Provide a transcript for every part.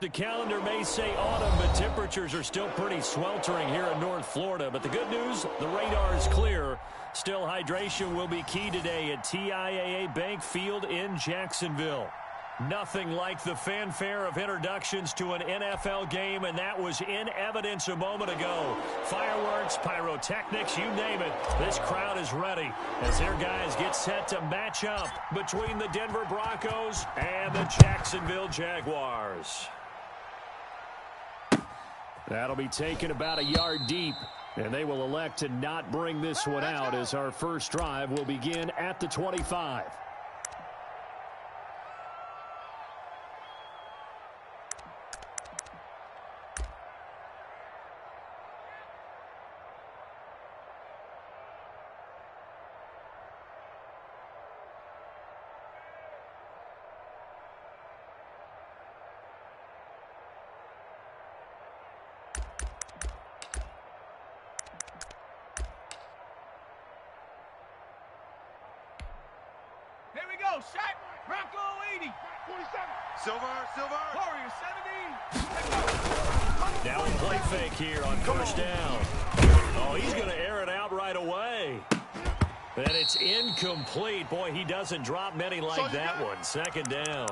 The calendar may say autumn, but temperatures are still pretty sweltering here in North Florida. But the good news, the radar is clear. Still, hydration will be key today at TIAA Bank Field in Jacksonville. Nothing like the fanfare of introductions to an NFL game, and that was in evidence a moment ago. Fireworks, pyrotechnics, you name it. This crowd is ready as their guys get set to match up between the Denver Broncos and the Jacksonville Jaguars. That'll be taken about a yard deep, and they will elect to not bring this one out as our first drive will begin at the 25. Here we go, shot. Bronco 80. 47. Silver. Warrior 70. Now a play fake here on first down. Oh, he's going to air it out right away. And it's incomplete. Boy, he doesn't drop many like that one. Second down.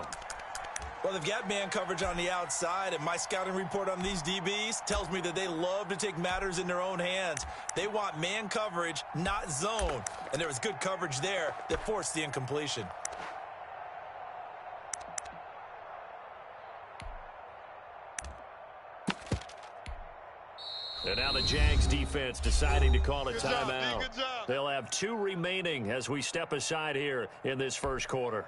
Well, they've got man coverage on the outside, and my scouting report on these DBs tells me that they love to take matters in their own hands. They want man coverage, not zone. And there was good coverage there that forced the incompletion. And now the Jags defense deciding to call a timeout. They'll have 2 remaining as we step aside here in this first quarter.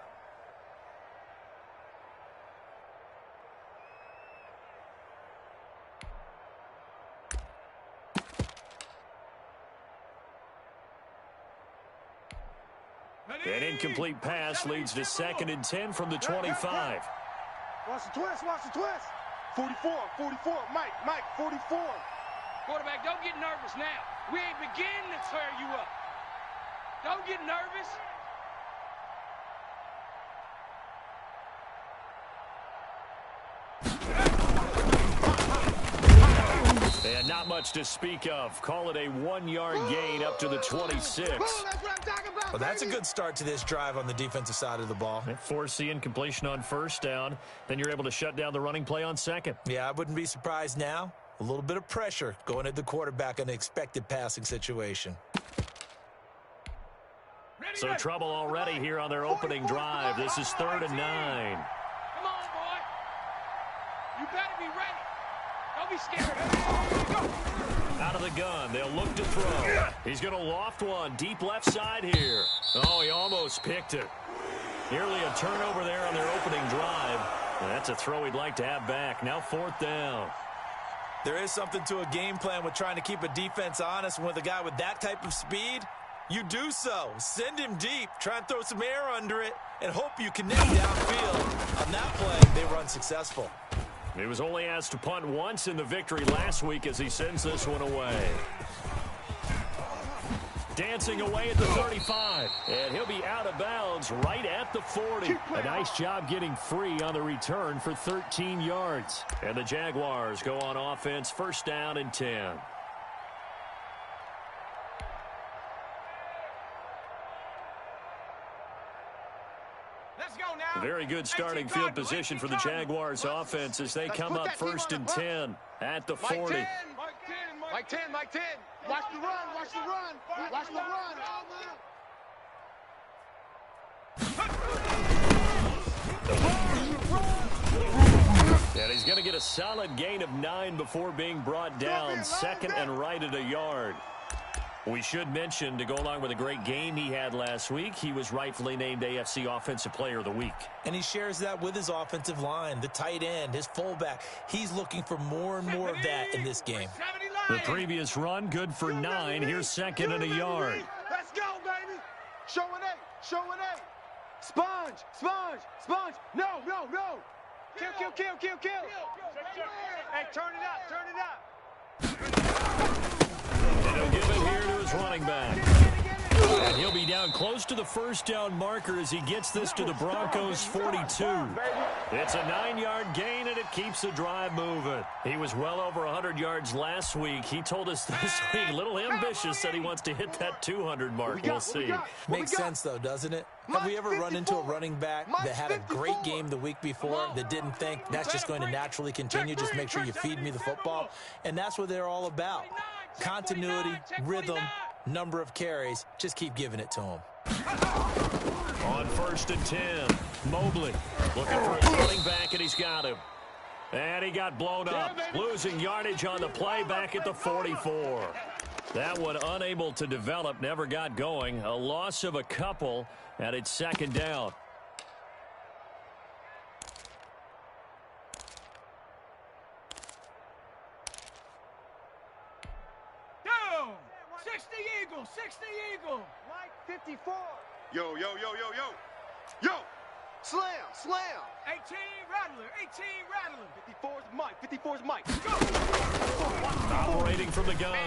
An incomplete pass leads to 2nd and 10 from the 25. Watch the twist. 44, Mike, 44. Quarterback, don't get nervous now. We ain't beginning to tear you up. Don't get nervous. And not much to speak of. Call it a 1-yard gain up to the 26. That's what I'm talking about, Well, that's a good start to this drive on the defensive side of the ball. Force the incompletion on first down. Then you're able to shut down the running play on second. Yeah, I wouldn't be surprised now. A little bit of pressure going at the quarterback in an expected passing situation. So trouble already here on their opening drive. This is 3rd and 9. Come on, boy. You better be ready. Don't be scared. Out of the gun, they'll look to throw. He's going to loft one deep left side here. Oh, he almost picked it. Nearly a turnover there on their opening drive. And that's a throw he'd like to have back. Now 4th down. There is something to a game plan with trying to keep a defense honest. And with a guy with that type of speed, you do so. Send him deep. Try and throw some air under it and hope you connect downfield. On that play, they were unsuccessful. He was only asked to punt once in the victory last week as he sends this one away. Dancing away at the 35. And he'll be out of bounds right at the 40. A nice job getting free on the return for 13 yards. And the Jaguars go on offense, 1st down and 10. Very good starting field position for the Jaguars offense as they come up 1st and 10 at the 40. Mike 10. Watch the run. And he's going to get a solid gain of 9 before being brought down. 2nd and right at a yard. We should mention, to go along with a great game he had last week, he was rightfully named AFC Offensive Player of the Week. And he shares that with his offensive line, the tight end, his fullback. He's looking for more and more of that in this game. The previous run, good for 9. Here's 2nd and a yard. Let's go, baby. Show an A. Sponge. No. Kill. Hey, turn it up. And he'll give it here to his running back. And he'll be down close to the first down marker as he gets this to the Broncos' 42. It's a 9-yard gain, and it keeps the drive moving. He was well over 100 yards last week. He told us this week, a little ambitious, said he wants to hit that 200 mark. We'll see. Makes sense, though, doesn't it? Have we ever run into a running back that had a great game the week before that didn't think that's just going to naturally continue? Just make sure you feed me the football. And that's what they're all about. Continuity, rhythm, number of carries. Just keep giving it to him. On 1st and 10, Mobley looking for his running back, and he's got him. And he got blown up, losing yardage on the play back at the 44. That one unable to develop, never got going. A loss of a couple, and it's 2nd down. Down! 60 Eagle! 60 Eagle! Mike 54. Yo, yo, yo, yo, yo. Yo! Slam! Slam! 18 Rattler! 18 Rattler! 54's Mike. 54's Mike. Go! Operating from the gun.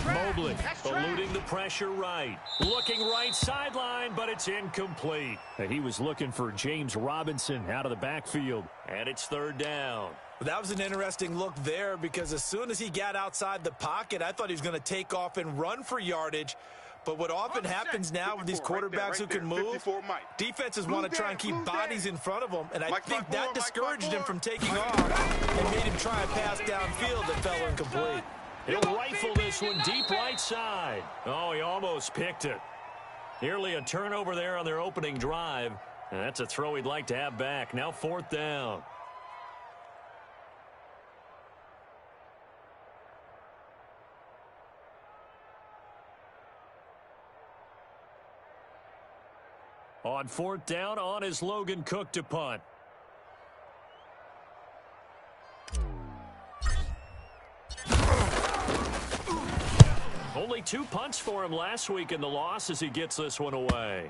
Mobley eluding the pressure right. Looking right sideline, but it's incomplete. And he was looking for James Robinson out of the backfield. And it's 3rd down. That was an interesting look there because as soon as he got outside the pocket, I thought he was going to take off and run for yardage. But what often happins now with these quarterbacks who can move, defenses want to try and keep bodies in front of them, and I think that discouraged him from taking off and made him try a pass downfield that fell incomplete. He'll rifle this one deep right side. Oh, he almost picked it. Nearly a turnover there on their opening drive. And that's a throw he'd like to have back. Now 4th down. On 4th down, on is Logan Cook to punt. Only 2 punts for him last week in the loss as he gets this one away.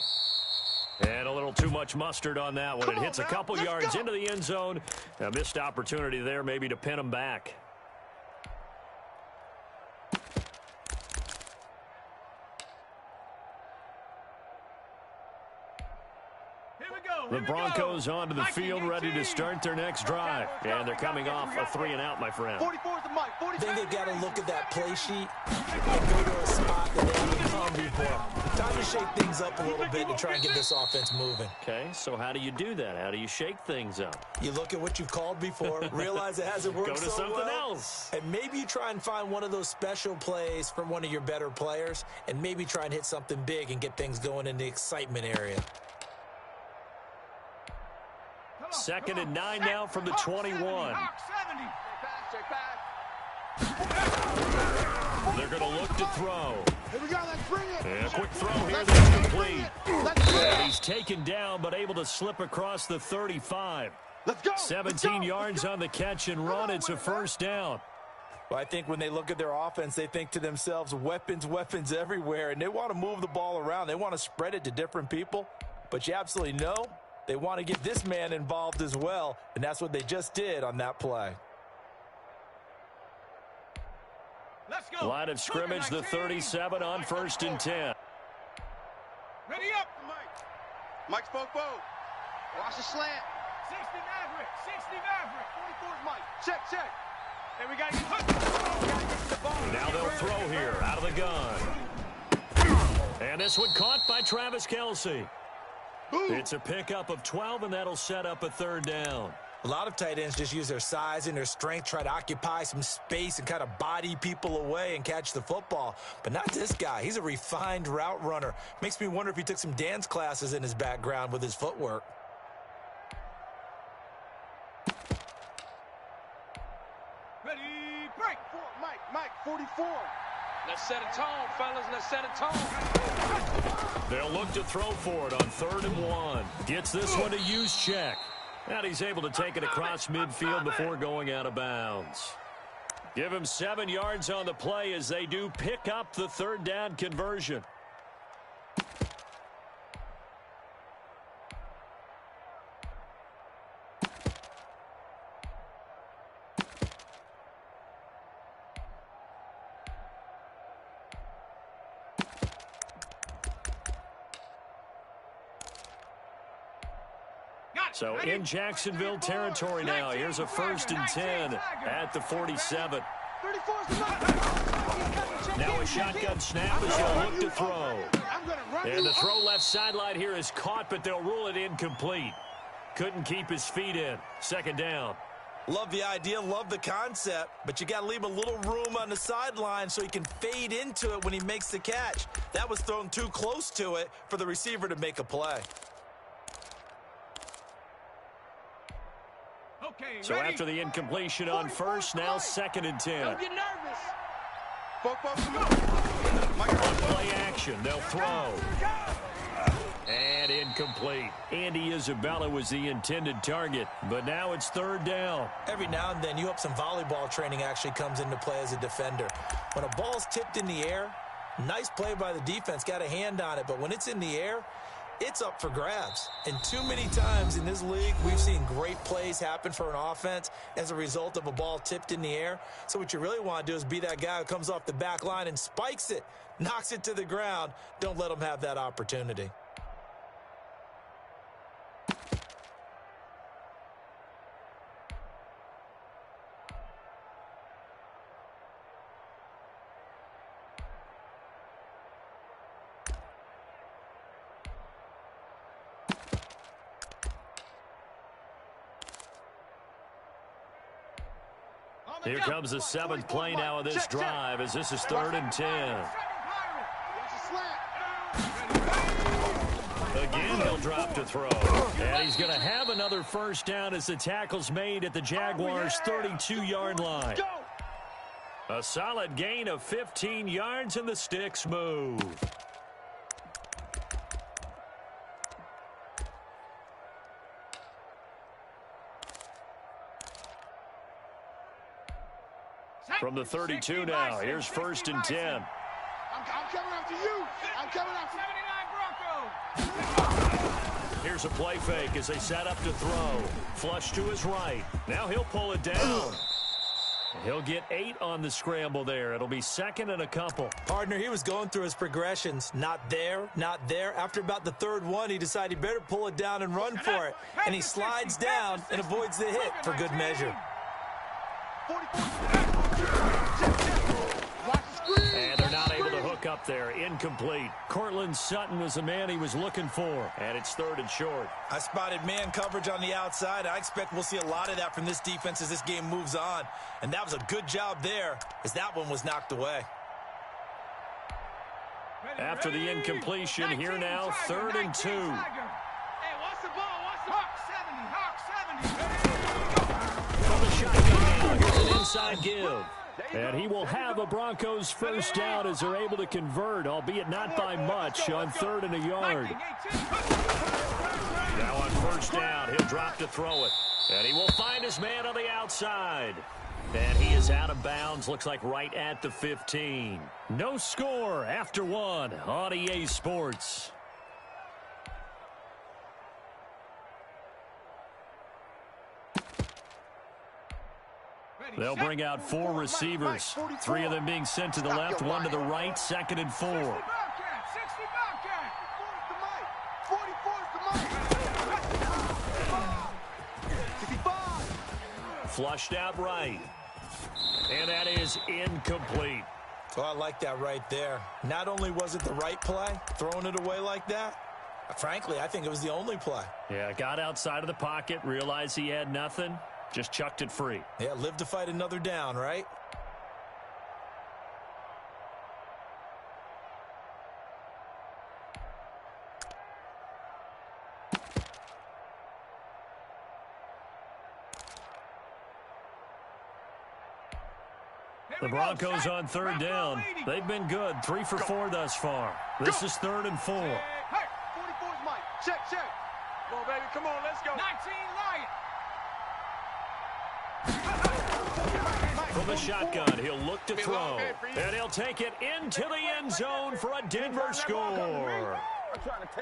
And a little too much mustard on that one. It hits a couple yards into the end zone. A missed opportunity there maybe to pin him back. The Broncos onto the field, ready to start their next drive. And thee coming off a 3-and-out, my friend. 44's the Mike. I think they've got to look at that play sheet and go to a spot that they haven't come before. Time to shake things up a little bit to try and get this offense moving. Okay, so how do you do that? How do you shake things up? You look at what you've called before, realize it hasn't worked Go to so something well, else. and maybe you try and find one of those special plays from one of your better players, and maybe try and hit something big and get things going in the excitement area. 2nd and 9 now from the 21. They're going to look to throw. Here we go, let's bring it. And a quick throw here that's complete. And he's taken down but able to slip across the 35. Let's go. 17 yards on the catch and run. It's a 1st down. Well, I think when they look at their offense, they think to themselves, weapons, weapons everywhere, and they want to move the ball around. They want to spread it to different people, but you absolutely know they want to get this man involved as well, and that's what they just did on that play. Let's go. Line of scrimmage, the 37 on 1st and 10. Ready up. Mike spoke both. Watch the slant. 60 Maverick. 60 Maverick. 44's Mike. Check, check. And we got to get the ball. Now they'll throw here out of the gun. And this one caught by Travis Kelce. It's a pickup of 12, and that'll set up a 3rd down. A lot of tight ends just use their size and their strength, try to occupy some space and kind of body people away and catch the football. But not this guy. He's a refined route runner. Makes me wonder if he took some dance classes in his background with his footwork. Ready, break. Mike, 44. Let's set a tone, fellas. Let's set a tone. They'll look to throw for it on 3rd and 1. Gets this one to use check. And he's able to take it across midfield before going out of bounds. Give him 7 yards on the play as they do pick up the 3rd down conversion. So in Jacksonville territory now. Here's a 1st and 10 at the 47. Now a shotgun snap as he'll look to throw. And the throw left sideline here is caught, but they'll rule it incomplete. Couldn't keep his feet in. 2nd down. Love the idea, love the concept, but you got to leave a little room on the sideline so he can fade into it when he makes the catch. That was thrown too close to it for the receiver to make a play. Okay, so ready? After the incompletion on 1st, now 2nd and 10. Don't get nervous. On play action, they'll throw. And incomplete. Andy Isabella was the intended target, but now it's 3rd down. Every now and then, you hope some volleyball training actually comes into play as a defender. When a ball's tipped in the air, nice play by the defense, got a hand on it, but when it's in the air, it's up for grabs. And too many times in this league, we've seen great plays happen for an offense as a result of a ball tipped in the air. So what you really want to do is be that guy who comes off the back line and spikes it, knocks it to the ground. Don't let him have that opportunity. Here comes the 7th play now of this drive as this is 3rd and 10. Again, he'll drop to throw. And he's going to have another 1st down as the tackle's made at the Jaguars' 32-yard line. A solid gain of 15 yards and the sticks move. From the 32 now, here's 1st and 10. I'm coming after you. I'm coming after 79 Broncos. Here's a play fake as they set up to throw. Flush to his right. Now he'll pull it down. He'll get 8 on the scramble there. It'll be 2nd and a couple. Partner, he was going through his progressions. Not there, not there. After about the 3rd one, he decided he better pull it down and run for it. And he slides down and avoids the hit for good measure. And they're not able to hook up there. Incomplete. Cortland Sutton was the man he was looking for. And it's 3rd and short. I spotted man coverage on the outside. I expect we'll see a lot of that from this defense as this game moves on. And that was a good job there as that one was knocked away. After the incompletion, here now, 3rd and 2. Hey, watch the ball. Watch the Hawk 70. From the shotgun now, here's an inside give. And he will have a Broncos 1st down as they're able to convert, albeit not by much, on 3rd and a yard. Now on 1st down, he'll drop to throw it. And he will find his man on the outside. And he is out of bounds, looks like right at the 15. No score after 1 on EA Sports. They'll bring out 4 receivers. 3 of them being sent to the left, 1 to the right, 2nd and 4. Flushed out right. And that is incomplete. Oh, I like that right there. Not only was it the right play, throwing it away like that, frankly, I think it was the only play. Yeah, got outside of the pocket, realized he had nothing. Just chucked it free. Yeah, live to fight another down, right? The Broncos on 3rd down. They've been good, 3 for 4 thus far. This is 3rd and 4. Hey, 44's Mike. Check. Come on, baby. Come on, let's go. 19 Lion. From the shotgun, he'll look to throw. And he'll take it into the end zone for a Denver score.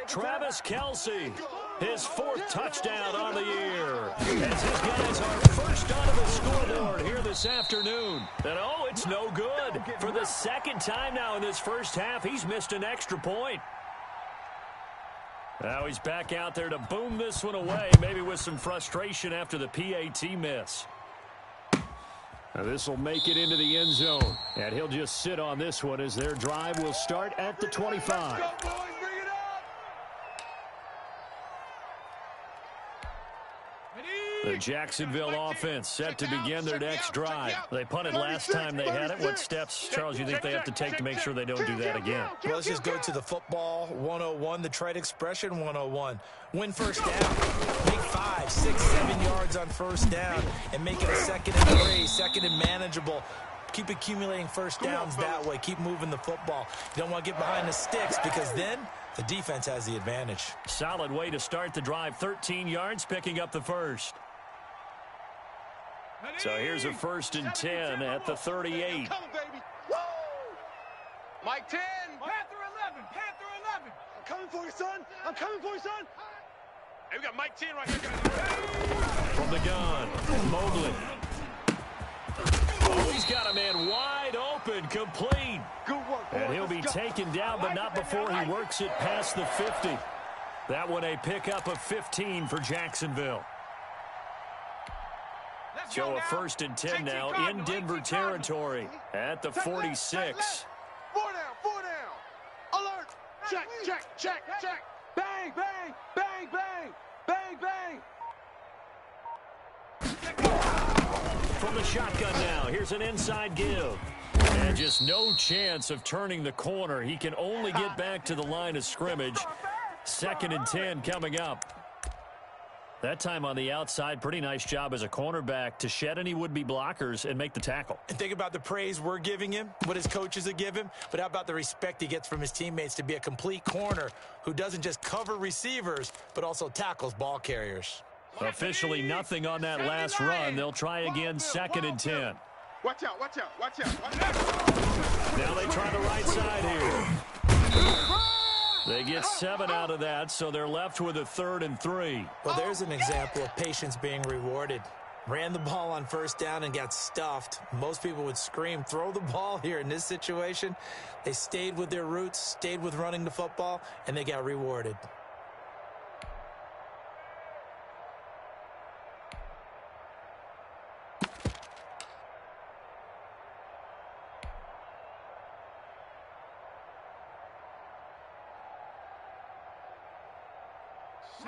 Travis Kelce, his 4th touchdown on the year. As his guys are first onto the scoreboard here this afternoon. And oh, it's no good. For the 2nd time now in this first half, he's missed an extra point. Now he's back out there to boom this one away, maybe with some frustration after the PAT miss. Now this will make it into the end zone, and he'll just sit on this one as their drive will start at the 25. Let's go, boys. Bring it up. The Jacksonville offense set to begin their next drive. They punted last time they had it. What steps, Charles, you think they have to take to make sure they don't do that again? Well, let's just go to the football 101, the trite expression 101. Win first down. Make 5, 6, 7 yards on first down and make it a 2nd and 3, 2nd and manageable. Keep accumulating first downs that way. Keep moving the football. You don't want to get behind the sticks because then the defense has the advantage. Solid way to start the drive. 13 yards, picking up the first. So here's a 1st and 10 at the 38. Come on, baby. Woo! Mike 10. Panther 11. Panther 11. I'm coming for you, son. I'm coming for you, son. Hey, we got Mike 10 right here, guys. From the gun, Mobley. Oh, he's got a man wide open, complete. Good work, boy. And he'll be taken down, but not before he works it past the 50. That one a pickup of 15 for Jacksonville. So a 1st and 10 now in Denver territory at the 46. 4 down, 4 down. Alert. Check, check, check, check. Bang, bang, bang, bang, bang, bang. From the shotgun now, here's an inside give. And just no chance of turning the corner. He can only get back to the line of scrimmage. 2nd and 10 coming up. That time on the outside, pretty nice job as a cornerback to shed any would-be blockers and make the tackle. And think about the praise we're giving him, what his coaches have given him, but how about the respect he gets from his teammates to be a complete corner who doesn't just cover receivers, but also tackles ball carriers. Officially nothing on that last run. They'll try again, 2nd and 10. Watch out, watch out, watch out, watch out. Now they try the right side here. They get 7 out of that, so they're left with a 3rd and 3. Well, there's an example of patience being rewarded. Ran the ball on first down and got stuffed. Most people would scream, throw the ball here. In this situation, they stayed with their roots, stayed with running the football, and they got rewarded.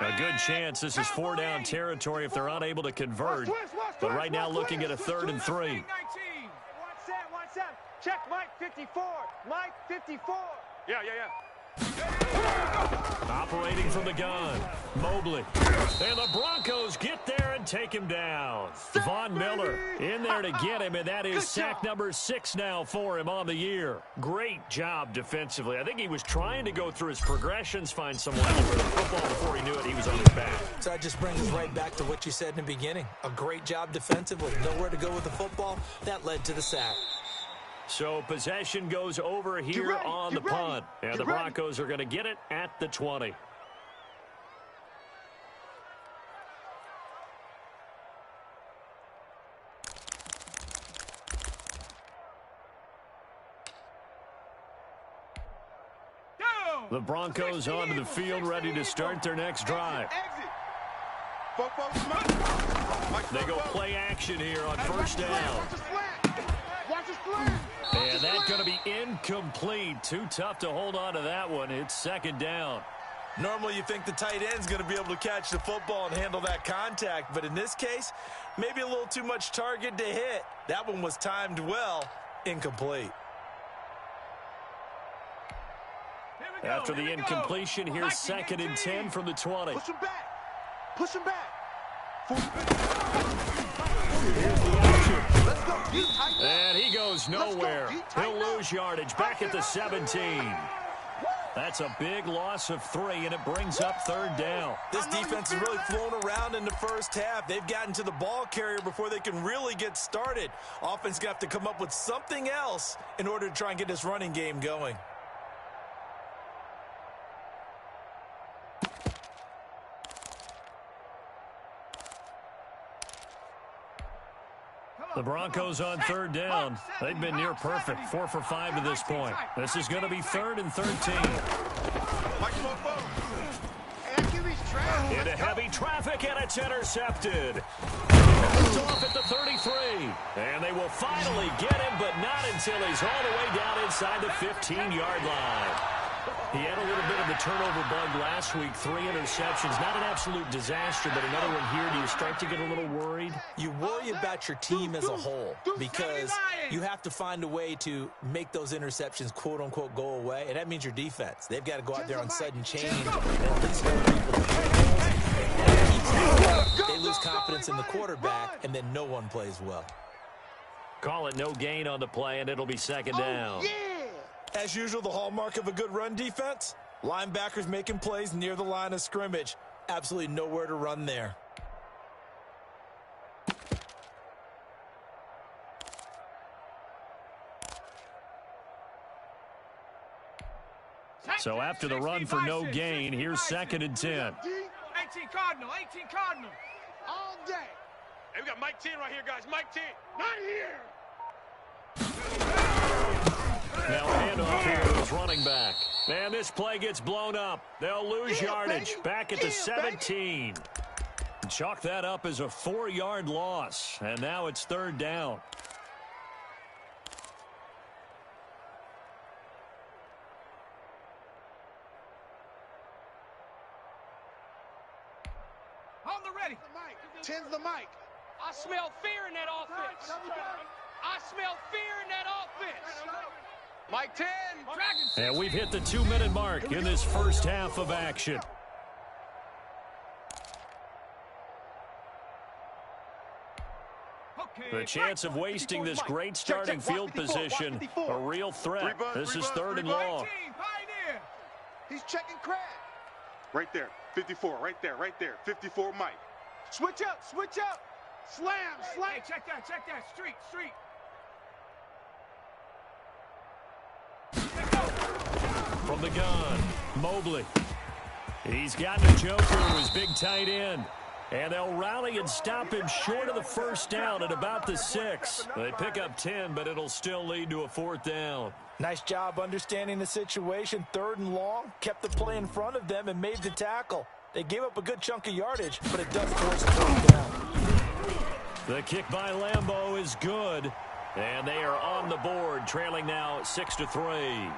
A good chance this is 4-down territory if they're unable to convert. But right now looking at a 3rd and 3. Watch that. Check Mike 54. Mike 54. Yeah. Operating from the gun, Mobley. And the Broncos get there and take him down. Von Miller in there to get him, and that is sack number 6 now for him on the year. Great job defensively. I think he was trying to go through his progressions, find some level for the football before he knew it. He was on his back. So that just brings us right back to what you said in the beginning. A great job defensively. Nowhere to go with the football. That led to the sack. So possession goes over here on the punt. And the Broncos are going to get it at the 20. The Broncos onto the field, ready to start their next drive. They go play action here on first down. And that's going to be incomplete. Too tough to hold on to that one. It's 2nd down. Normally you think the tight end's going to be able to catch the football and handle that contact, but in this case, maybe a little too much target to hit. That one was timed well, incomplete. After the incompletion, here's 2nd and 10 from the 20. Push him back. Push him back. Here's the action. Let's go. And he goes nowhere. He'll lose yardage back at the 17. That's a big loss of 3, and it brings up 3rd down. This defense has really flown around in the first half. They've gotten to the ball carrier before they can really get started. Offense going to have to come up with something else in order to try and get this running game going. The Broncos on 3rd down. They've been near perfect, 4 for 5 to this point. This is going to be 3rd and 13. Into heavy traffic, and it's intercepted. It's off at the 33. And they will finally get him, but not until he's all the way down inside the 15-yard line. He had a little bit of the turnover bug last week, 3 interceptions. Not an absolute disaster, but another one here. Do you start to get a little worried? You worry about your team as a whole because you have to find a way to make those interceptions, quote-unquote, go away, and that means your defense. They've got to go out there on sudden change and at least hold people to they lose confidence in the quarterback, and then no one plays well. Call it no gain on the play, and it'll be second down. As usual, the hallmark of a good run defense, linebackers making plays near the line of scrimmage. Absolutely nowhere to run there. So after the run for no gain, here's second and 10. 18 Cardinal, 18 Cardinal. All day. Hey, we got Mike 10 right here, guys. Mike 10. Not here. Now a handoff here to his running back. And this play gets blown up. They'll lose yardage. Baby. Back at the 17. Chalk that up as a 4-yard loss. And now it's third down. On the ready. Tens the mic. I smell fear in that offense. I smell fear in that offense. Mike 10. And we've hit the 2-minute mark in this first half of action. The chance of wasting this great starting field position, a real threat. This is third and long. He's checking Crab. Right there. 54. Right there. Right there. 54 Mike. Switch up. Switch up. Slam. Slam. Hey, check that. Check that. Street. Street. From the gun, Mobley. He's got the joker to his big tight end. And they'll rally and stop him short of the first down at about the 6. They pick up 10, but it'll still lead to a 4th down. Nice job understanding the situation. Third and long, kept the play in front of them and made the tackle. They gave up a good chunk of yardage, but it does force a 4th down. The kick by Lambeau is good. And they are on the board, trailing now 6-3.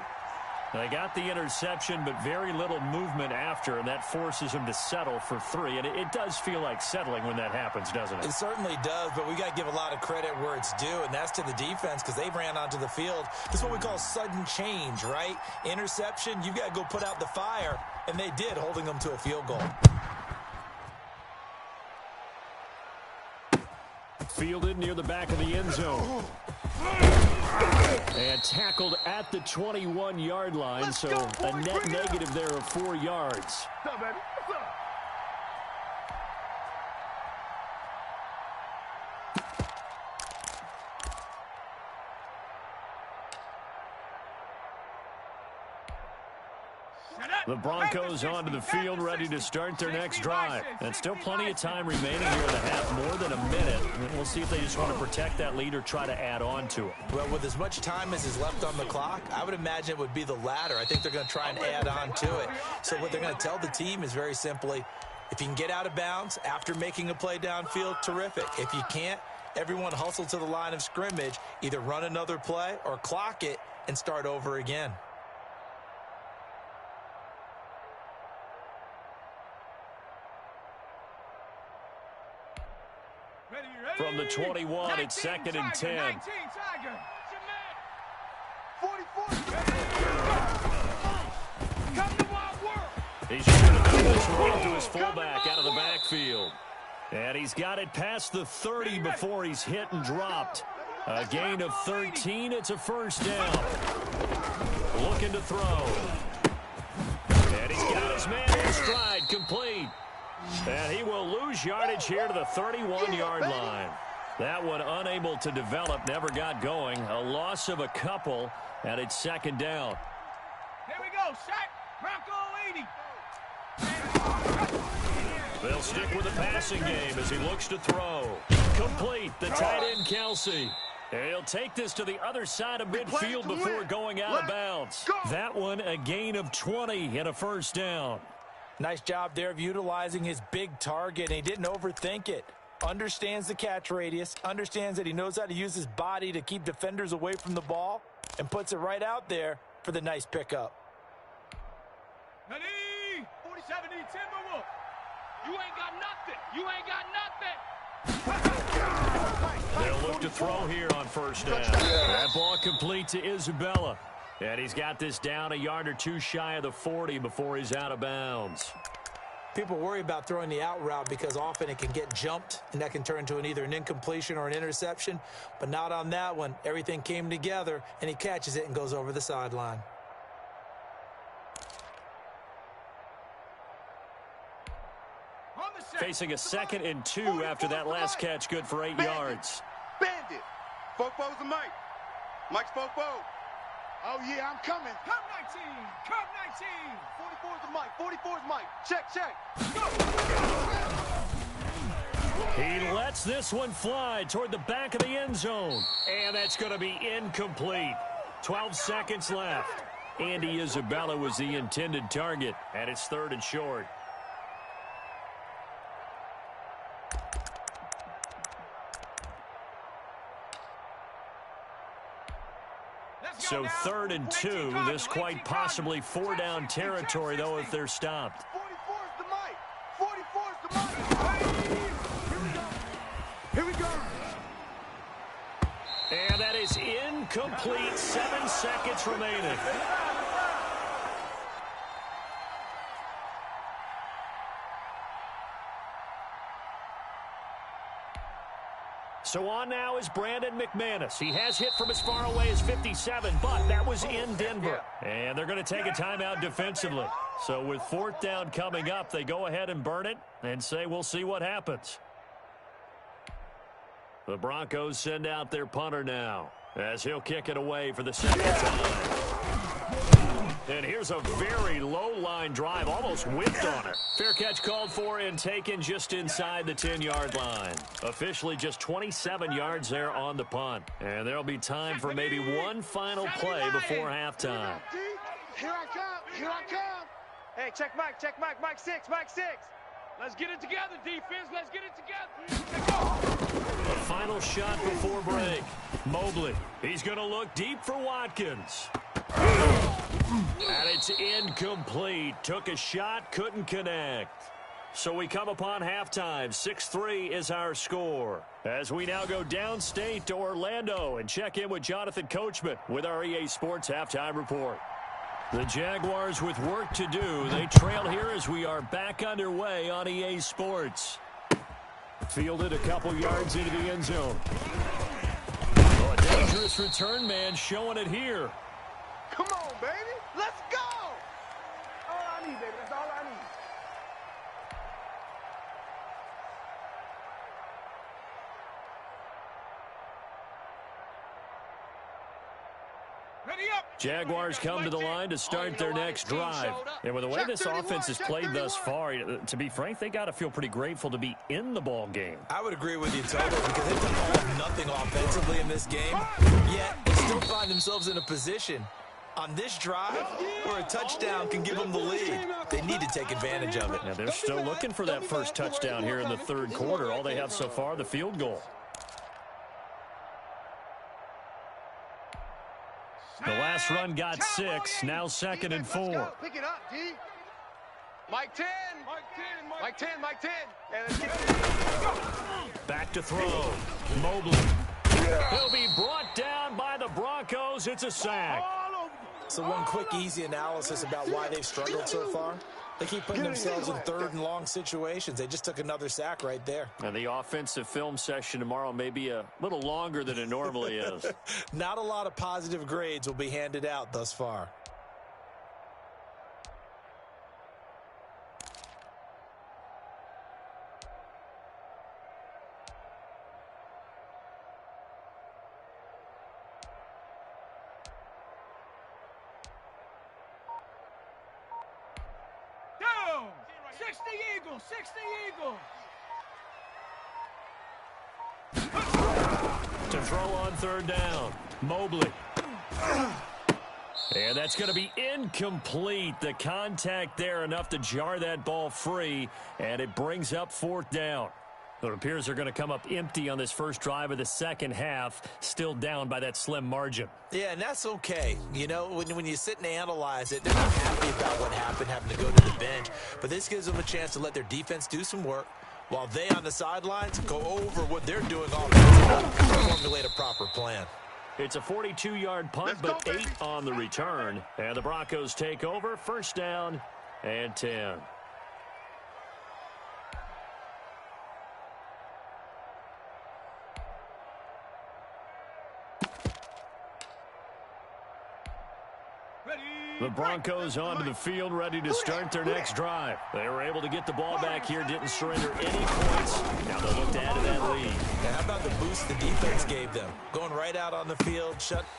They got the interception, but very little movement after, and that forces them to settle for 3. And it does feel like settling when that happens, doesn't it? It certainly does, but we got to give a lot of credit where it's due, and that's to the defense because they ran onto the field. This is what we call sudden change, right? Interception, you've got to go put out the fire, and they did, holding them to a field goal. Fielded near the back of the end zone. And tackled at the 21-yard line, so a net negative there of 4 yards. What's up, baby? What's up? The Broncos onto the field, ready to start their next drive. And still plenty of time remaining here in the half, more than a minute. And we'll see if they just want to protect that lead or try to add on to it. Well, with as much time as is left on the clock, I would imagine it would be the latter. I think they're going to try and add on to it. So what they're going to tell the team is very simply, if you can get out of bounds after making a play downfield, terrific. If you can't, everyone hustle to the line of scrimmage, either run another play or clock it and start over again. From the 21, it's second and 10. 19 Tiger. 44. Come to my world. He's trying to do this run to his fullback out of the backfield. And he's got it past the 30 before he's hit and dropped. A gain of 13. It's a first down. Looking to throw. And he's got his man in stride, complete. And he will lose yardage here to the 31-yard line. That one unable to develop, never got going. A loss of a couple, and it's second down. Here we go, Shaq. Bronco 80. They'll stick with the passing game as he looks to throw. Complete, the tight end, Kelsey. He'll take this to the other side of midfield before going out of bounds. That one, a gain of 20 and a first down. Nice job there of utilizing his big target, and he didn't overthink it. Understands the catch radius, understands that he knows how to use his body to keep defenders away from the ball, and puts it right out there for the nice pickup. Ready? 47 Timberwolf. You ain't got nothing. You ain't got nothing. They'll look to throw here on first down. That ball complete to Isabella. And he's got this down a yard or two shy of the 40 before he's out of bounds. People worry about throwing the out route because often it can get jumped, and that can turn into either an incompletion or an interception. But not on that one. Everything came together, and he catches it and goes over the sideline. Facing a 2nd and 2 after that last catch, good for 8 yards. Bandit. Fofo's the Mike. Mike's Fofo. Oh, yeah, I'm coming. Come 19. Come 19. 44's the Mike. 44's Mike. Check. He lets this one fly toward the back of the end zone. And that's going to be incomplete. 12 seconds left. Andy Isabella was the intended target, and it's 3rd and short. So 3rd and 2, this quite possibly 4-down territory, though, if they're stopped. 44's the Mike. 44's the Mike. Here we go. And that is incomplete. 7 seconds remaining. So on now is Brandon McManus. He has hit from as far away as 57, but that was in Denver. And they're going to take a timeout defensively. So with 4th down coming up, they go ahead and burn it and say we'll see what happens. The Broncos send out their punter now as he'll kick it away for the 2nd time. And here's a very low line drive, almost whipped on it. Fair catch called for and taken just inside the 10-yard line. Officially just 27 yards there on the punt. And there'll be time for maybe one final play before halftime. Here I come. Hey, check Mike. Mike 6. Let's get it together, defense. Let's get it together. A final shot before break. Mobley. He's going to look deep for Watkins. And it's incomplete. Took a shot, couldn't connect. So we come upon halftime. 6-3 is our score. As we now go downstate to Orlando and check in with Jonathan Coachman with our EA Sports Halftime Report. The Jaguars with work to do. They trail here as we are back underway on EA Sports. Fielded a couple yards into the end zone. Oh, a dangerous return man showing it here. Come on, baby. Let's go. All I need, baby. That's all I need. Ready up. Jaguars come to the line to start their next drive. And with the way this offense has played thus far, to be frank, they got to feel pretty grateful to be in the ball game. I would agree with you, Toto, because they've done all or nothing offensively in this game, yet they still find themselves in a position on this drive where a touchdown can give them the lead. They need to take advantage of it. Now they're still looking for that first touchdown here in the 3rd quarter. All they have so far, the field goal. The last run got 6, now 2nd and 4. Pick it up, D. Mike 10. Mike 10. And let's get Back to throw. Mobley. He'll be brought down by the Broncos. It's a sack. So one quick, easy analysis about why they've struggled so far. They keep putting themselves in 3rd and long situations. They just took another sack right there. And the offensive film session tomorrow may be a little longer than it normally is. Not a lot of positive grades will be handed out thus far. Down. 60 Eagle. To throw on 3rd down. Mobley. And that's going to be incomplete. The contact there enough to jar that ball free, and it brings up 4th down. It appears they're going to come up empty on this first drive of the second half, still down by that slim margin. Yeah, and that's okay. You know, when you sit and analyze it, they're not happy about what happened, having to go to the bench. But this gives them a chance to let their defense do some work while they on the sidelines go over what they're doing offensively and formulate a proper plan. It's a 42-yard punt, but 8 on the return. And the Broncos take over, 1st down and 10. The Broncos onto the field, ready to start their next drive. They were able to get the ball back here, didn't surrender any points. Now they'll look to add to that lead. Now, how about the boost the defense gave them? Going right out on the field,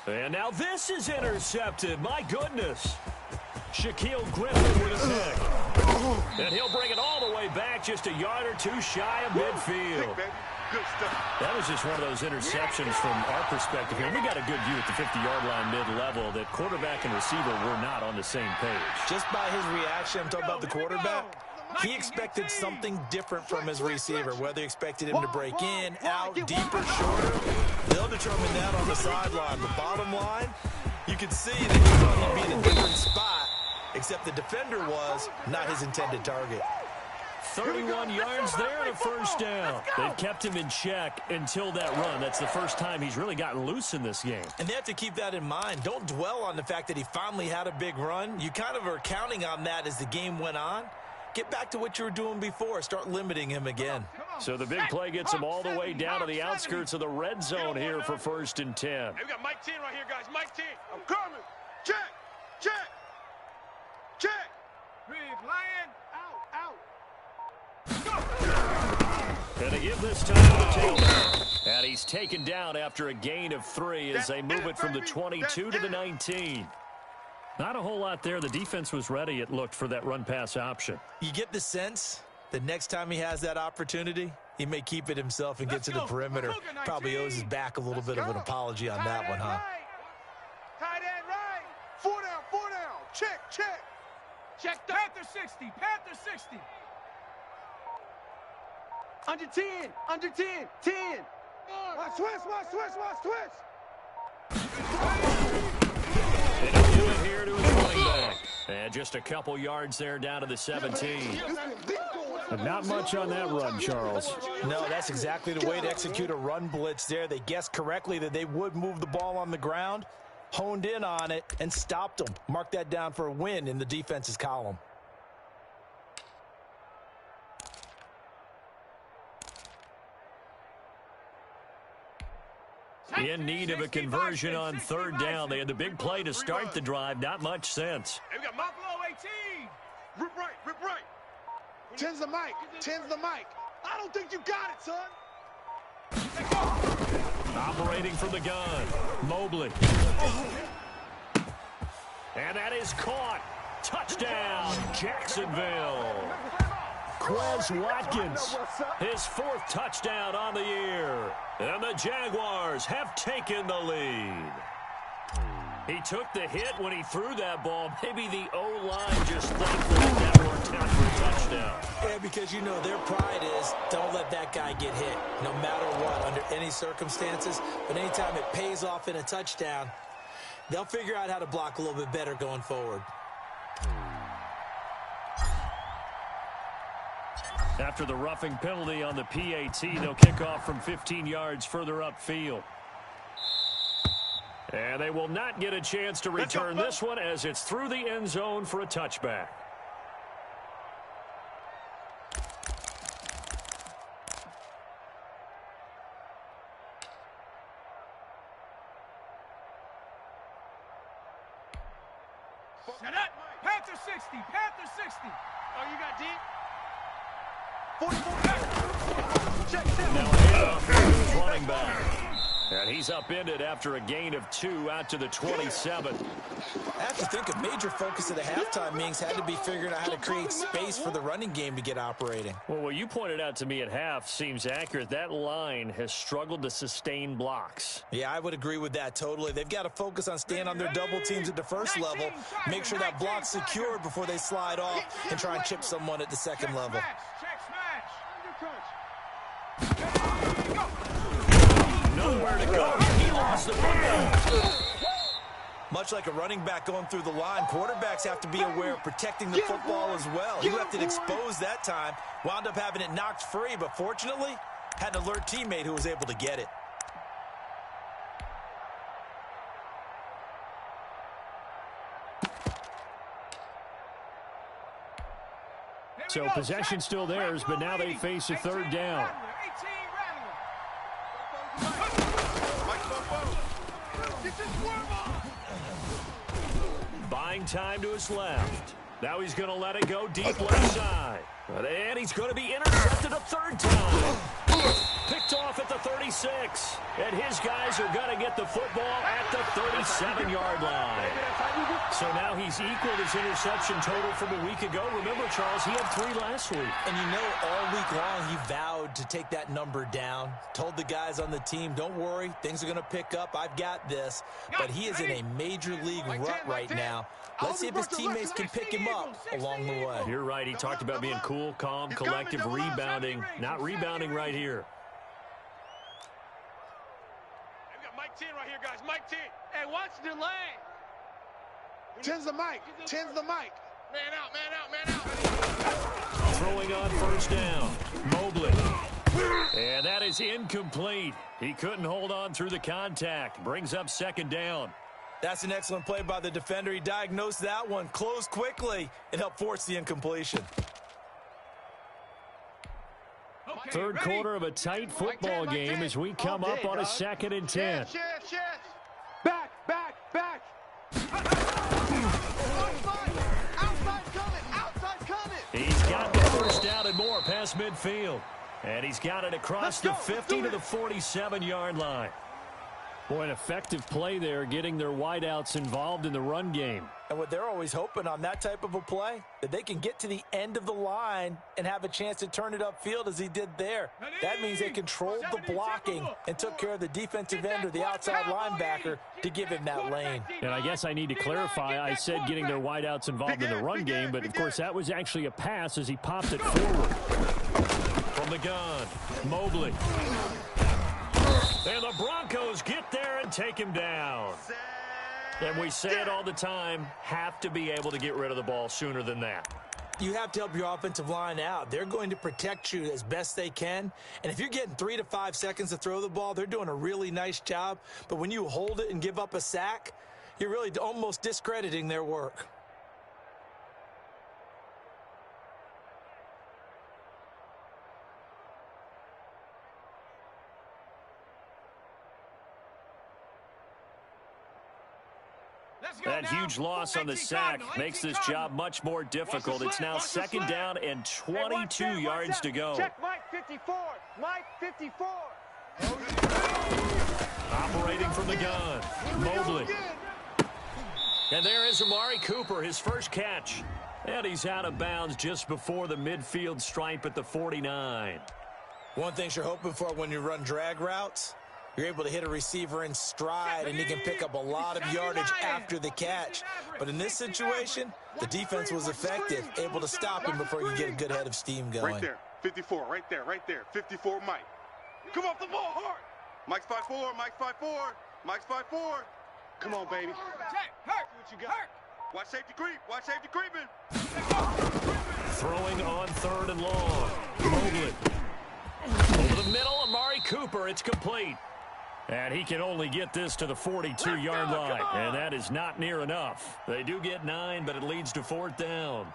And now this is intercepted. My goodness. Shaquille Griffin with a pick. And he'll bring it all the way back, just a yard or 2 shy of midfield. That was just one of those interceptions from our perspective here. We got a good view at the 50-yard line mid-level that quarterback and receiver were not on the same page. Just by his reaction, I'm talking about the quarterback, he expected something different from his receiver, whether he expected him to break in, out, deeper, shorter. They'll determine that on the sideline. But bottom line, you could see that he thought he'd be in a different spot, except the defender was not his intended target. 31 yards there and a 1st down. They've kept him in check until that run. That's the first time he's really gotten loose in this game. And they have to keep that in mind. Don't dwell on the fact that he finally had a big run. You kind of are counting on that as the game went on. Get back to what you were doing before. Start limiting him again. So the big play gets him all the way down to the outskirts of the red zone here for 1st and 10. Hey, we got Mike 10 right here, guys. Mike 10. I'm coming. Check. Check. Check. Big Lion. Out. And they give this time to the tailback. And he's taken down after a gain of 3 as they move it from the 22 to the 19. Not a whole lot there. The defense was ready, it looked, for that run-pass option. You get the sense that next time he has that opportunity, he may keep it himself and get to the perimeter. Probably owes his back a little bit of an apology on that one, huh? Tight end right. 4 down. Check. Check the Panther 60. Panther 60. Under 10. 10. Watch twist. And he'll do it here to his running back. And just a couple yards there down to the 17. But not much on that run, Charles. No, that's exactly the way to execute a run blitz there. They guessed correctly that they would move the ball on the ground, honed in on it, and stopped them. Mark that down for a win in the defense's column. In need of a conversion on 3rd down. They had the big play to start the drive. Not much sense. Hey, we got Buffalo 18. Rip right. 10's the mic. I don't think you got it, son. Operating from the gun. Mobley. And that is caught. Touchdown, Jacksonville. Quez Watkins, his 4th touchdown on the year. And the Jaguars have taken the lead. He took the hit when he threw that ball. Maybe the O-line just thankful that worked out for a touchdown. Yeah, because you know their pride is don't let that guy get hit, no matter what, under any circumstances. But anytime it pays off in a touchdown, they'll figure out how to block a little bit better going forward. After the roughing penalty on the PAT, they'll kick off from 15 yards further upfield. And they will not get a chance to return this one as it's through the end zone for a touchback. Set up. Panther 60. Panther 60. Oh, you got deep? 44. Check. Now handoff to his running back. And he's upended after a gain of 2 out to the 27. I have to think a major focus of the halftime meetings had to be figuring out how to create space for the running game to get operating. Well, what you pointed out to me at half seems accurate. That line has struggled to sustain blocks. Yeah, I would agree with that totally. They've got to focus on staying on their double teams at the first level, make sure that block's secured before they slide off and try and chip someone at the second level. Nowhere to go. He lost the football. Much like a running back going through the line, quarterbacks have to be aware of protecting the football as well. He left it exposed that time, wound up having it knocked free, but fortunately, had an alert teammate who was able to get it. So possession still theirs, but now they face a third down. Buying time to his left. Now he's going to let it go deep left side. And he's going to be intercepted a third time. Picked off at the 36. And his guys are going to get the football at the 37-yard line. So now he's equaled his interception total from a week ago. Remember, Charles, he had 3 last week. And you know, all week long he vowed to take that number down. Told the guys on the team, don't worry, things are going to pick up. I've got this. But he is in a major league rut right now. Let's see if his teammates can pick him up along the way. You're right. He talked about being cool, calm, collective, rebounding. Not rebounding right here. We got Mike 10 right here, guys. Mike 10. Hey, watch the lane. 10's the mic. 10's the mic. Man out, man out, man out. Throwing on first down. Mobley. And that is incomplete. He couldn't hold on through the contact. Brings up second down. That's an excellent play by the defender. He diagnosed that one, closed quickly, and helped force the incompletion. Okay, Third quarter of a tight football game as we come up on a 2nd and 10. Back, back, back. Outside coming. He's got the first down and more past midfield. And he's got it across the 50 to the 47-yard line. Boy, an effective play there, getting their wideouts involved in the run game. And what they're always hoping on that type of a play, that they can get to the end of the line and have a chance to turn it upfield as he did there. That means they controlled the blocking and took care of the defensive end or the outside linebacker to give him that lane. And I guess I need to clarify, I said getting their wideouts involved in the run game, but of course that was actually a pass as he popped it forward. From the gun, Mobley. And the Broncos get there and take him down. And we say it all the time, have to be able to get rid of the ball sooner than that. You have to help your offensive line out. They're going to protect you as best they can. And if you're getting 3 to 5 seconds to throw the ball, they're doing a really nice job. But when you hold it and give up a sack, you're really almost discrediting their work. That huge loss on the sack makes this job much more difficult. It's now 2nd down and 22 yards to go. Check Mike 54. Mike 54. Operating from the gun, Mobley. And there is Amari Cooper, his first catch. And he's out of bounds just before the midfield stripe at the 49. One thing you're hoping for when you run drag routes, you're able to hit a receiver in stride, and he can pick up a lot of yardage after the catch. But in this situation, the defense was effective, able to stop him before you get a good head of steam going. Right there, 54, right there, right there. 54, Mike. Come off the ball hard. Mike's 5'4", Mike's 5'4", Mike's 5'4". Come on, baby. Check, hurt, What you got? Watch safety creep, watch safety creeping. Throwing on 3rd and long. Mobley. Over the middle, Amari Cooper. It's complete. And he can only get this to the 42-yard line, and that is not near enough. They do get 9, but it leads to 4th down.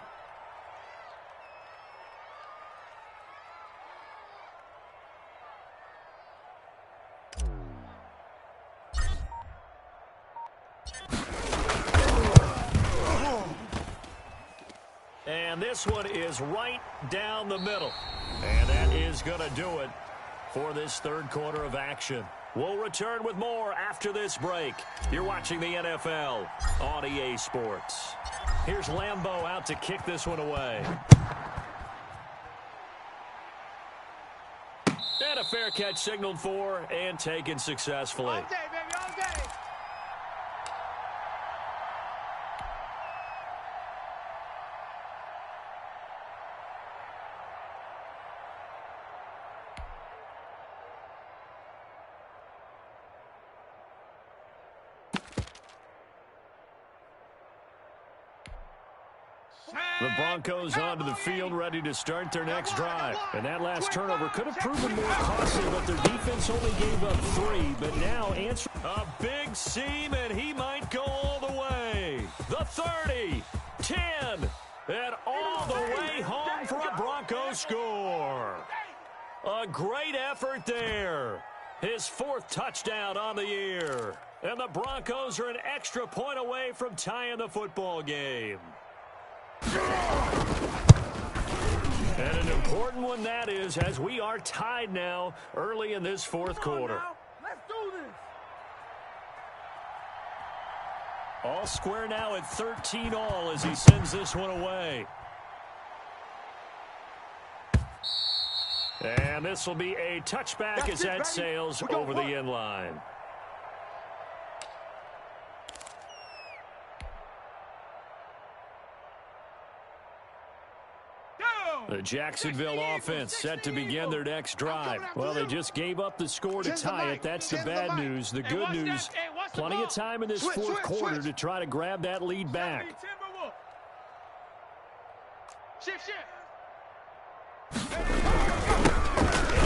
And this one is right down the middle. And that is going to do it for this 3rd quarter of action. We'll return with more after this break. You're watching the NFL on EA Sports. Here's Lambeau out to kick this one away. And a fair catch signaled for and taken successfully. All day, baby, all day. The Broncos onto the field, ready to start their next drive. And that last turnover could have proven more costly, but their defense only gave up 3. But now answer a big seam, and he might go all the way. The 30, 10, and all the way home for a Broncos score. A great effort there. His 4th touchdown on the year. And the Broncos are an extra point away from tying the football game. And an important one that is, as we are tied now early in this 4th quarter. Let's do this. All square now at 13 all as he sends this one away. And this will be a touchback as that sails over the end line. The Jacksonville offense set to begin their next drive. Well, they just gave up the score to tie it. That's the bad news. The good news, plenty of time in this 4th quarter to try to grab that lead back. Shift. And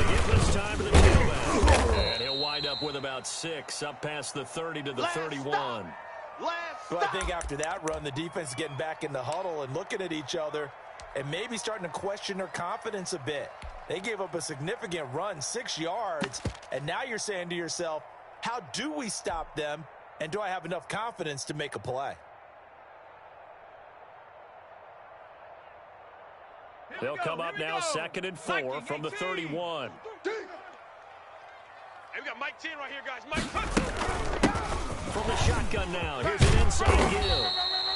again this time to the tailback. And he'll wind up with about 6, up past the 30 to the 31. Well, I think after that run, the defense is getting back in the huddle and looking at each other and maybe starting to question their confidence a bit. They gave up a significant run, 6 yards, and now you're saying to yourself, how do we stop them, and do I have enough confidence to make a play? They'll come up now 2nd and 4 from the 31. Hey, we got Mike 10 right here, guys. Mike. From the shotgun now, here's an inside give.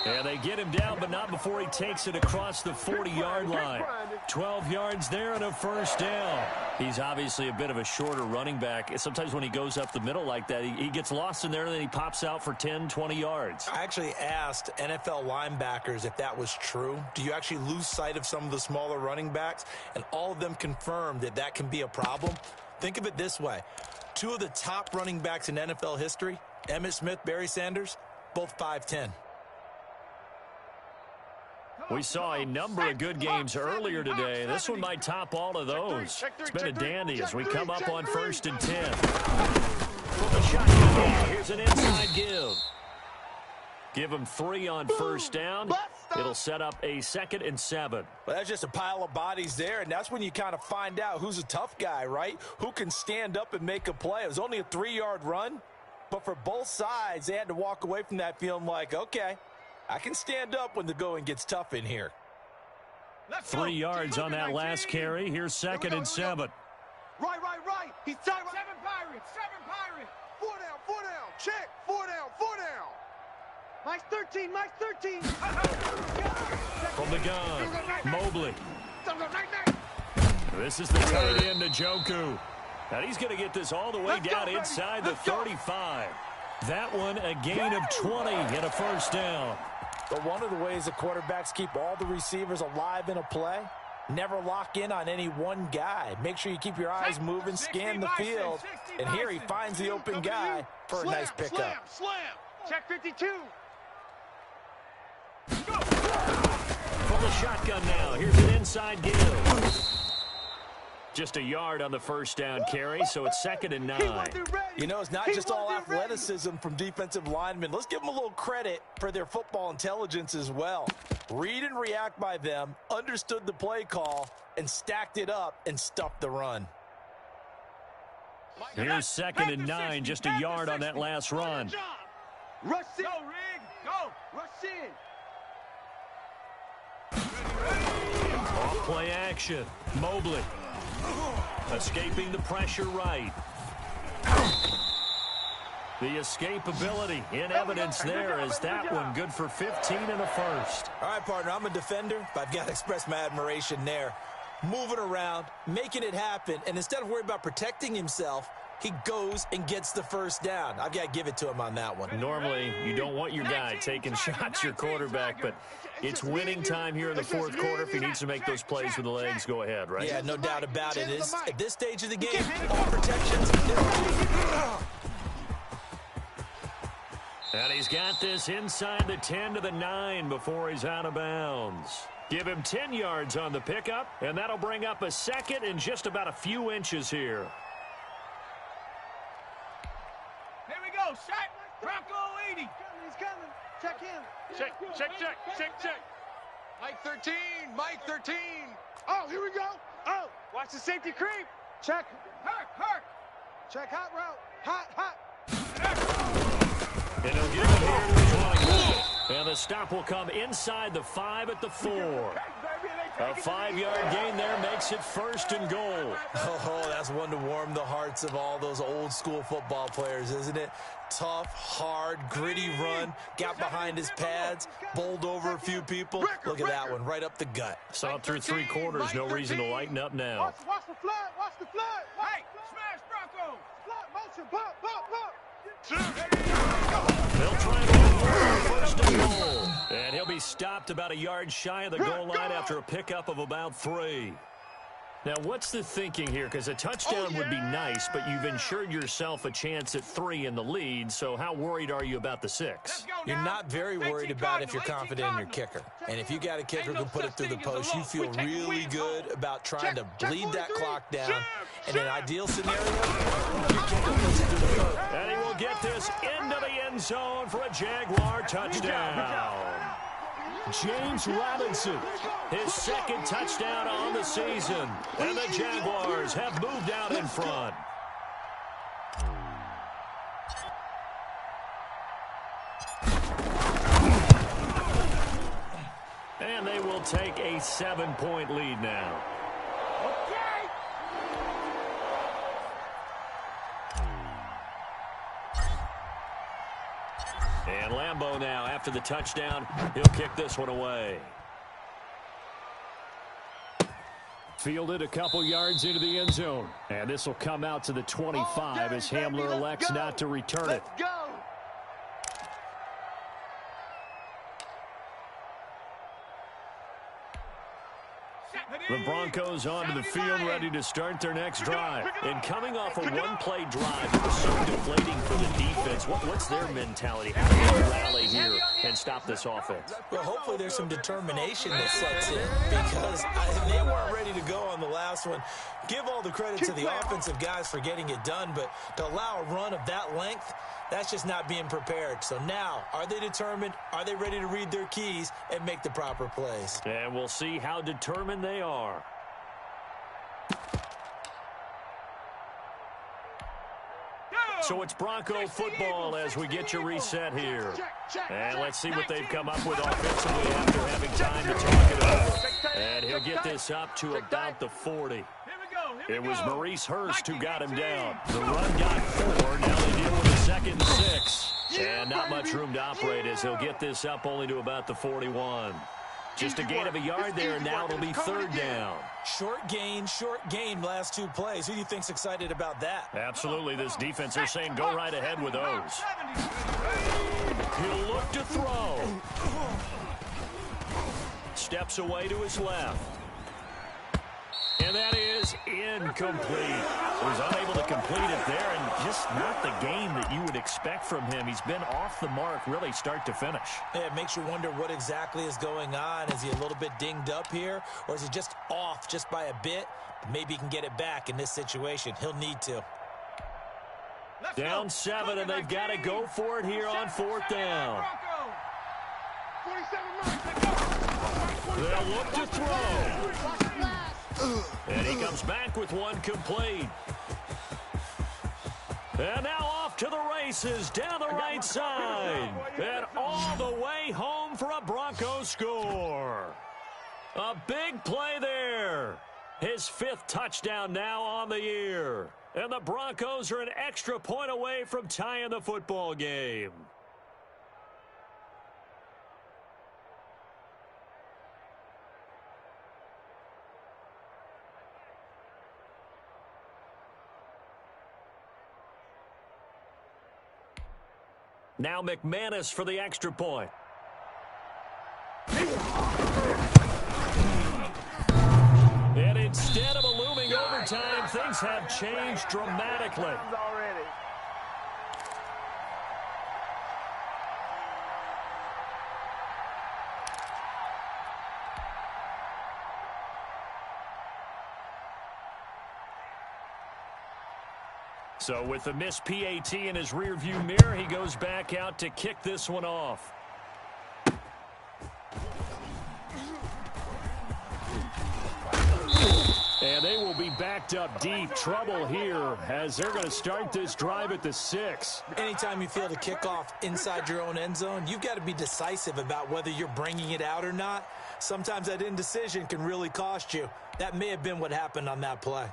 And they get him down, but not before he takes it across the 40-yard line. 12 yards there and a 1st down. He's obviously a bit of a shorter running back. Sometimes when he goes up the middle like that, he gets lost in there, and then he pops out for 10, 20 yards. I actually asked NFL linebackers if that was true. Do you actually lose sight of some of the smaller running backs? And all of them confirmed that that can be a problem. Think of it this way. 2 of the top running backs in NFL history, Emmitt Smith, Barry Sanders, both 5'10". We saw a number of good games earlier today. This one might top all of those. It's been a dandy as we come up on 1st and 10. From the shotgun, here's an inside give. Give him 3 on 1st down. It'll set up a 2nd and 7. Well, that's just a pile of bodies there, and that's when you kind of find out who's a tough guy, right? Who can stand up and make a play. It was only a 3-yard run, but for both sides, they had to walk away from that feeling like, okay, I can stand up when the going gets tough in here. 3 yards on that last carry. Here's 2nd and 7. Right. He's tight. 7 Pirates. 7 Pirates. 4 down. Check. 4 down. Mike's 13. From the gun, Mobley. This is the tight end, Njoku. And he's going to get this all the way down inside the 35. That one, a gain of 20 and a 1st down. But one of the ways the quarterbacks keep all the receivers alive in a play, never lock in on any one guy. Make sure you keep your eyes moving, scan the field. And here he finds the open guy for a nice pickup. Slam. Check 52. From the shotgun now, here's an inside give. Just a yard on the 1st down carry, so it's 2nd and 9. You know, it's not just all athleticism from defensive linemen. Let's give them a little credit for their football intelligence as well. Read and react by them, understood the play call, and stacked it up and stuffed the run. Here's 2nd and 9, just a yard on that last run. Rush in. Go, Rig. Go. Rush in. Off play action. Mobley. Escaping the pressure right. The escapability in evidence there as that one good for 15 in the first. All right, partner, I'm a defender, but I've got to express my admiration there. Moving around, making it happen, and instead of worrying about protecting himself, he goes and gets the first down. I've got to give it to him on that one. Normally, you don't want your guy taking shots, your quarterback, but it's winning time here in the fourth quarter. If he needs to make those plays with the legs, go ahead, right? Yeah, no doubt about it. At this stage of the game, all protections. And he's got this inside the 10 to the 9 before he's out of bounds. Give him 10 yards on the pickup, and that'll bring up a second and just about a few inches here. Here we go. Shot. Bronco 80. He's coming. Check him. Check. Mike 13. Mike 13. Oh, here we go. Oh, Watch the safety creep. check. Hurt. Check hot route. Hot. And he'll give it here to his running back. And the stop will come inside the 5 at the 4. A 5-yard gain there makes it first and goal. Oh, that's one to warm the hearts of all those old school football players, isn't it? Tough, hard, gritty run, got behind his pads, bowled over a few people. Look at that one, right up the gut. Saw it through 3 quarters, no reason to lighten up now. Watch the flood. Hey, smash Bronco. Flood motion. Pop. They'll try and run first and goal. And he'll be stopped about a yard shy of the goal line after a pickup of about 3. Now, what's the thinking here? Because a touchdown would be nice, but you've ensured yourself a chance at 3 in the lead, so how worried are you about the 6? You're not very worried about if you're confident in your kicker. And if you got a kicker who can put it through the post, you feel really good about trying to bleed that clock down. In an ideal scenario, your kicker puts it through the post. And he will get this into the end zone for a Jaguar touchdown. James Robinson, his second touchdown on the season. And the Jaguars have moved out in front. And they will take a 7-point lead now. And Lambeau now, after the touchdown, he'll kick this one away. Fielded a couple yards into the end zone. And this will come out to the 25 as Hamler elects not to return it. Let's go. The Broncos onto the field, ready to start their next drive. And coming off a one-play drive, it was so deflating for the defense. What's their mentality? How do they rally here and stop this offense? Well, hopefully there's some determination that sets in because they weren't ready to go on the last one. Give all the credit to the offensive guys for getting it done, but to allow a run of that length, that's just not being prepared. So now, are they determined? Are they ready to read their keys and make the proper plays? And we'll see how determined they are. So it's Bronco football as we get you reset here. And let's see what they've come up with offensively after having time to talk it over. And he'll get this up to about the 40. It was Maurice Hurst who got him down. The run got 4. Now they deal with a 2nd and 6. And not much room to operate as he'll get this up only to about the 41. Just a gain of a yard there, and now it'll be 3rd down. Short gain last 2 plays. Who do you think's excited about that? Absolutely. This defense, they're saying go right ahead with those. He'll look to throw. Steps away to his left. And that is incomplete. He was unable to complete it there, and just not the game that you would expect from him. He's been off the mark really start to finish. Yeah, it makes you wonder what exactly is going on. Is he a little bit dinged up here, or is he just off just by a bit? Maybe he can get it back in this situation. He'll need to. Down 7, and they've got to go for it here on 4th down. They'll look to throw. And he comes back with one complete. And now off to the races down the right side. And all the way home for a Broncos score. A big play there. His 5th touchdown now on the year. And the Broncos are an extra point away from tying the football game. Now McManus for the extra point. And instead of a looming overtime, things have changed dramatically. So with the missed PAT in his rearview mirror, he goes back out to kick this one off. And they will be backed up deep. Trouble here as they're going to start this drive at the 6. Anytime you feel the kickoff inside your own end zone, you've got to be decisive about whether you're bringing it out or not. Sometimes that indecision can really cost you. That may have been what happened on that play.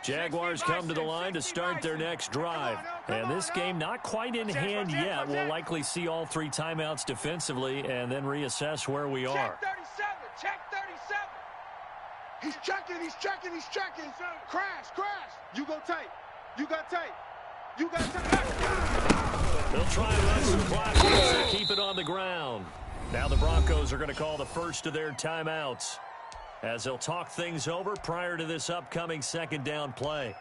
Jaguars come to the line to start their next drive. And this game not quite in hand yet. We'll likely see all 3 timeouts defensively and then reassess where we are. Check 37. Check 37. He's checking. He's checking. He's checking. Crash. Crash. You go tight. You got tight. You got tight. They'll try and run some clock to keep it on the ground. Now the Broncos are going to call the first of their timeouts, as they'll talk things over prior to this upcoming second down play.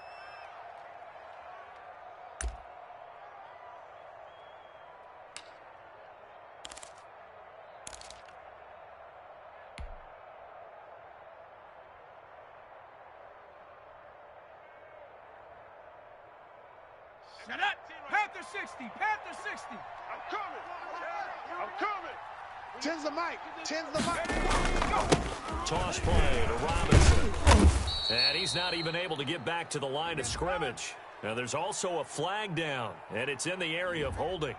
Set up. Panther 60. Panther 60. I'm coming. I'm coming. 10's the mic. 10's the mic. Toss play to Robinson. And he's not even able to get back to the line of scrimmage. Now there's also a flag down, and it's in the area of holding.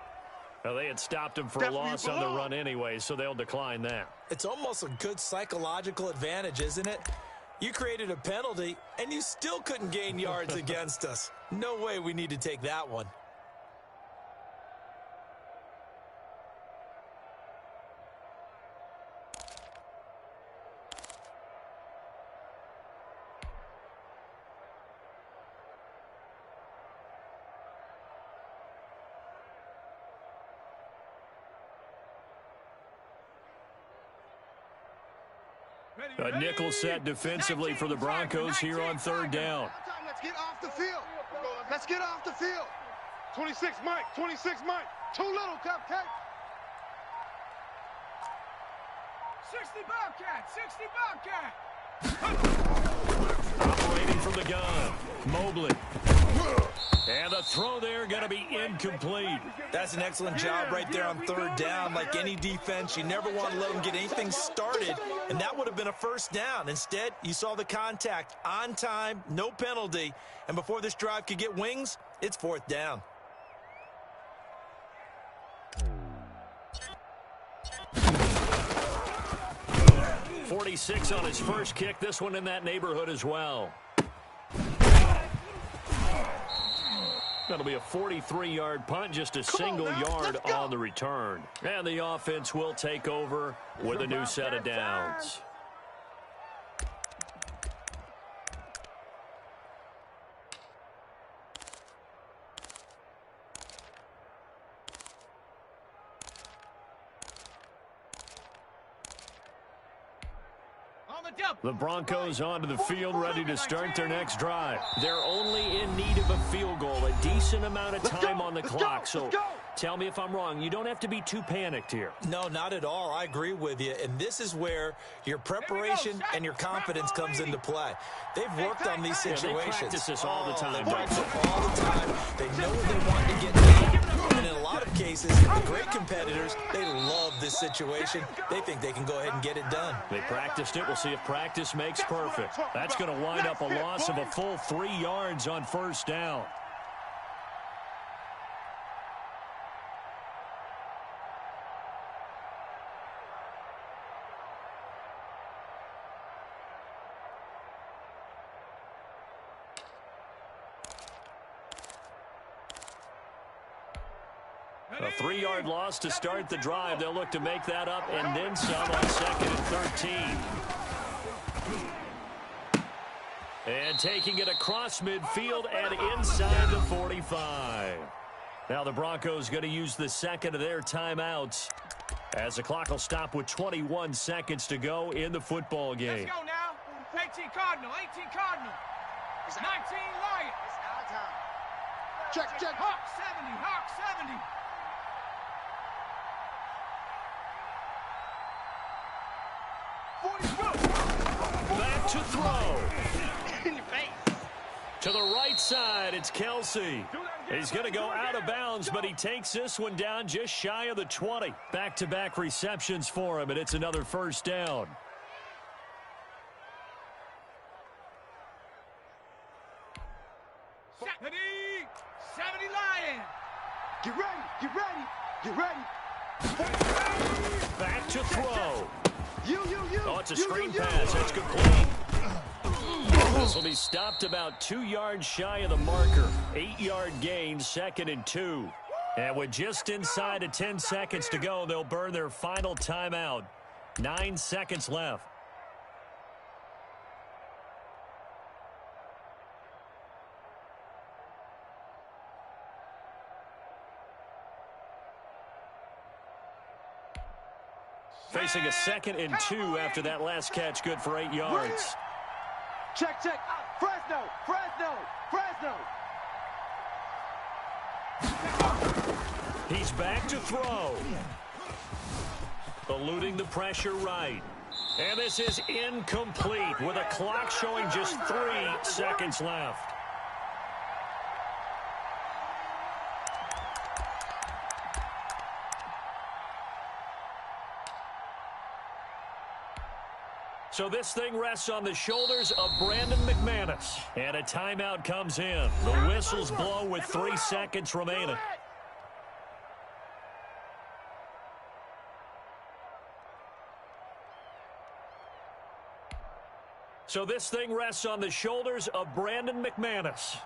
Now they had stopped him for a loss on the run anyway, so they'll decline that. It's almost a good psychological advantage, isn't it? You created a penalty, and you still couldn't gain yards against us. No way we need to take that one. A nickel set defensively for the Broncos here on third down. Let's get off the field. Let's get off the field. 26 Mike. 26 Mike. Too little, Cupcake. 60 Bobcat. 60 Bobcat. Operating from the gun. Mobley. And the throw there going to be incomplete. That's an excellent job right there on third down. Like any defense, you never want to let them get anything started, and that would have been a first down. Instead, you saw the contact on time, no penalty, and before this drive could get wings, it's fourth down. .46 on his first kick. This one in that neighborhood as well. That'll be a 43-yard punt, just a single yard on the return. And the offense will take over with a new set of downs. The Broncos onto the field, ready to start their next drive. They're only in need of a field goal, a decent amount of time on the clock. So tell me if I'm wrong. You don't have to be too panicked here. No, not at all. I agree with you. And this is where your preparation and your confidence comes into play. They've worked on these situations. They practice this all the time. They practice it all the time. They know what they want to get done. And in a lot of cases, the great competitors, they love this situation. They think they can go ahead and get it done. They practiced it. We'll see if practice makes perfect. That's going to wind up a loss of a full 3 yards on first down. A 3-yard loss to start the drive. They'll look to make that up and then some on 2nd and 13. And taking it across midfield and inside the 45. Now the Broncos going to use the second of their timeouts as the clock will stop with 21 seconds to go in the football game. Let's go now. 18 Cardinal, 18 Cardinal. 19 Lion. It's our time. Check. Hawk 70, Hawk 70. Back to throw. In your face. To the right side, it's Kelsey. He's going to go out of bounds, but he takes this one down just shy of the 20. Back-to-back receptions for him, and it's another first down. Steady, 70 Lion. Get ready. Back to throw. You. Oh, it's a screen pass. That's complete. This will be stopped about 2 yards shy of the marker. 8-yard gain, 2nd and 2. And with just inside of 10 seconds to go, they'll burn their final timeout. 9 seconds left. Facing a 2nd and 2 after that last catch, good for 8 yards. Check. Fresno. He's back to throw. Eluding the pressure right. And this is incomplete with a clock showing just 3 seconds left. So this thing rests on the shoulders of Brandon McManus. And a timeout comes in. The whistles blow with 3 seconds remaining. So this thing rests on the shoulders of Brandon McManus.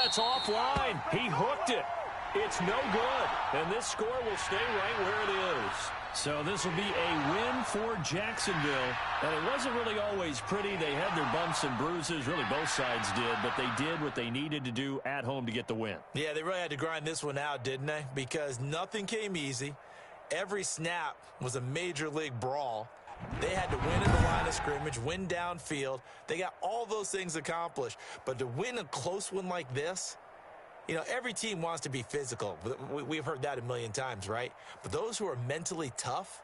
It's offline. He hooked it. It's no good. And this score will stay right where it is. So this will be a win for Jacksonville. And it wasn't really always pretty. They had their bumps and bruises. Really, both sides did. But they did what they needed to do at home to get the win. Yeah, they really had to grind this one out, didn't they? Because nothing came easy. Every snap was a major league brawl. They had to win in the line of scrimmage, win downfield. They got all those things accomplished. But to win a close one like this, you know, every team wants to be physical. We've heard that a million times, right? But those who are mentally tough,